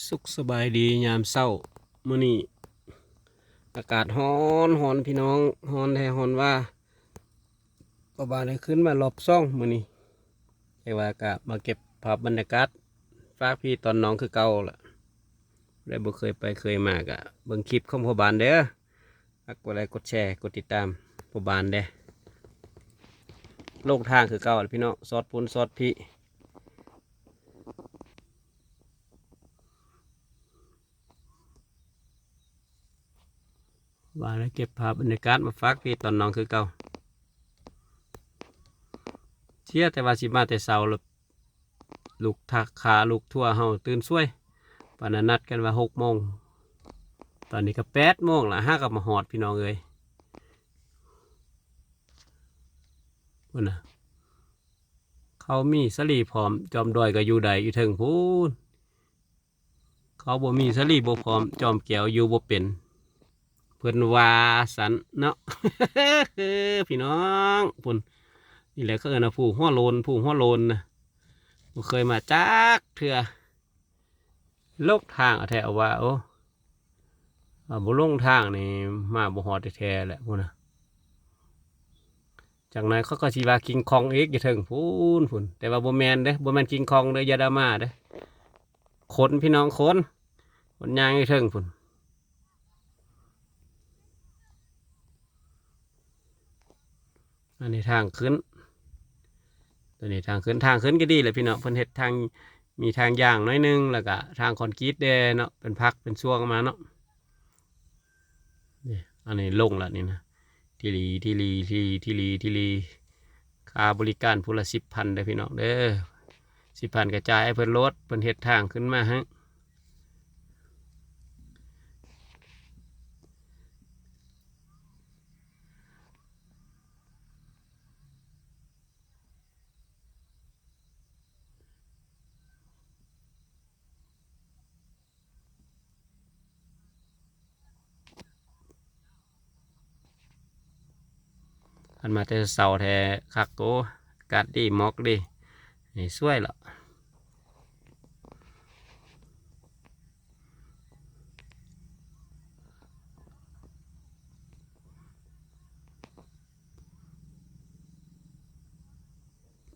สุขสบายดียามเศร้ามื้อนี้อากาศร้อนพี่น้องร้อนแท้ร้อนว่าประบาได้ขึ้นมารอบซ่องมื้อนี้แต่ว่าก็มาเก็บภาพบรรยากาศฝากพี่ตอนน้องคือเก่าล่ะได้บ่เคยไปเคยมากะเบิ่งคลิปของพ่อบานเด้อฝากกดไลค์กดแชร์กดติดตามพ่อบานเด้อโลกทางคือเก่าล่ะพี่น้องซอดปุ้นซอดพี่ว่าได้เก็บภาพบรรยากาศมาฝากพี่ตอนน้องคือเก่าเชื่อแต่ว่าสิมาแต่เช้าแล้วลูกทักขาลูกทั่วเฮาตื่นช่วยปานนั้นนัดกันว่า6 โมงตอนนี้ก็8 โมงละห้ากับมาหอดพี่น้องเอ้ยพุ่นน่ะเขามีสลีพร้อมจอมดอยก็อยู่ใดอยู่เทิงพูนเขาบ่มีสลีบ่พร้อมจอมแก้วอยู่บ่เป็นเพิ่นว่าสันเนาะ พี่น้องพุ่นนี่แหละเขาเอิ้นว่าผู้หัวโลนผู้หัวโลนนะบ่เคยมาจักเทื่อโลกทางเอาแท้เอาว่าโอ้บ่ลงทางนี่มาบ่ฮอดแท้ๆแหละพุ่นน่ะจากนั้นเขาก็สิว่าคิงคองอีกอยู่เทิงพูนแต่ว่าบ่แม่นเด้บ่แม่นคิงคองเด้ออย่าดราม่าเด้อคนพี่น้องคนย่างอยู่เทิงพุ่นอันนี้ทางขึ้นตัวนี้ทางขึ้นก็ดีแหละพี่น้องเพิ่นเฮ็ดทางมีทางย่างน้อยนึงแล้วก็ทางคอนกรีตเด้เนาะเป็นพักเป็นช่วงมาเนาะนี่อันนี้ลงละนี่นะทีลีค่าบริการผู้ละ10,000เด้อพี่น้องเด้อ10,000กระจายให้เพิ่นลดเพิ่นเฮ็ดทางขึ้นมาฮะอันมาแต่เสาแท้คักโตอากาศดีหมอกดีนี่สวยละ